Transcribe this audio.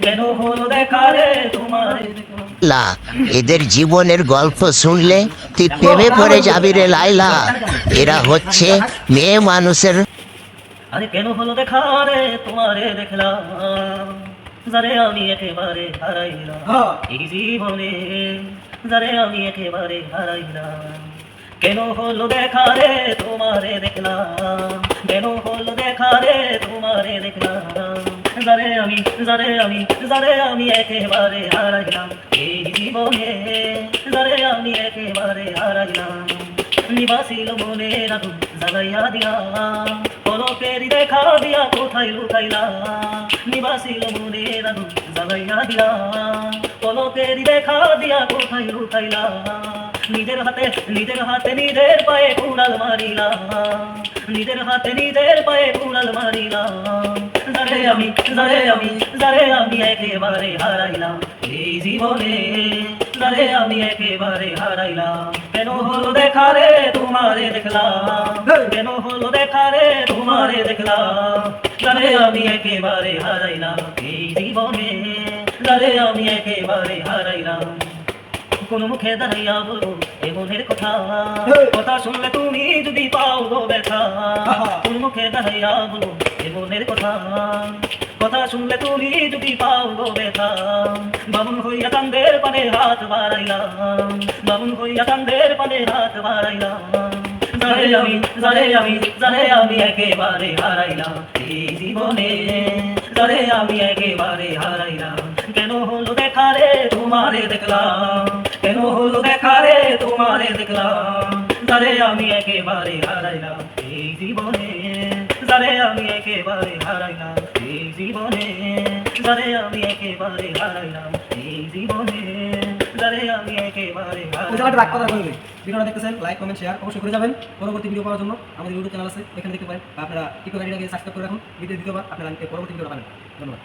কেন হলো দেখা রে তোমার লা এদের জীবনের গল্প শুনলে তুই প্রেমে পড়ে যাবি রে লাইলা। এরা হচ্ছে মেয়ে মানুষের। আরে কেন হলো দেখা রে তোমারে দেখলাম, যারে আমি একেবারে হারাইলাম এই জীবনে, যারে আমি একেবারে হারাইলাম। কেন হলো দেখা রে তোমারে দেখলাম, কেন হলো দেখা রে তোমারে দেখলাম, যারে আমি একেবারে হারাইলাম এই জীবনে, যারে আমি একেবারে হারাইলাম। নিবাসিল মনে রাখুন জাগাইয়া দিলাম, পলকের দেখা দিয়া কোথায় লুকাইলাম। নিবাসিল মনে রাখুন জাগাইয়া দিলাম, পলকের দেখা দিয়া কোথায় লুকাইলাম। নিজের হাতে নিজের পায়ে কুড়াল মারিলাম, নিজের হাতে নিজের পায়ে কুড়াল মারিলাম। যারে আমি একেবারে হারাইলাম এই জীবনে, যারে আমি একেবারে হারাইলাম। কেন হলো দেখা রে তোমারে দেখলাম, কেন হলো দেখা রে তোমারে দেখলাম, যারে আমি একেবারে হারাইলাম এই জীবনে, যারে আমি একেবারে হারাইলাম। কোন মুখে দাঁড়াইয়া বলো এ মনের কথা, কথা শুনলে তুমি যদি পাও গো ব্যথা। কোন মুখে দাঁড়াইয়া বলো এ মনের কথা, কথা শুনলে তুমি যদি পাও গো ব্যথা। বামুন হইয়া কান্দের পানে হাত বাড়াইলাম, বামুন হইয়া কান্দের পানে হাত বাড়াইলাম। যারে আমি একেবারে হারাইলাম এই জীবনে, যারে আমি একেবারে হারাইলাম। কেন হলো দেখা রে তোমারে দেখলাম, কেন হলো দেখা রে তোমারে দেখলাম, যারে আমি একেবারে হারাইলাম এই জীবনে, যারে আমি একেবারে হারাইলাম এই জীবনে, যারে আমি একেবারে হারাইলাম এই জীবনে, যারে আমি একেবারে হারাইলাম। ভিডিওটা দেখতেছেন, লাইক কমেন্ট শেয়ার অবশ্যই করে যাবেন। পরবর্তী ভিডিও পাওয়ার জন্য আমাদের ইউটিউব চ্যানেল আছে, এখানে দেখতে পারেন। আপনারা টিকটক আইডিটাকে সাবস্ক্রাইব করে রাখুন, ভিডিও দ্বিতীয়বার আপনারা পরবর্তী ভিডিও পাবেন। ধন্যবাদ।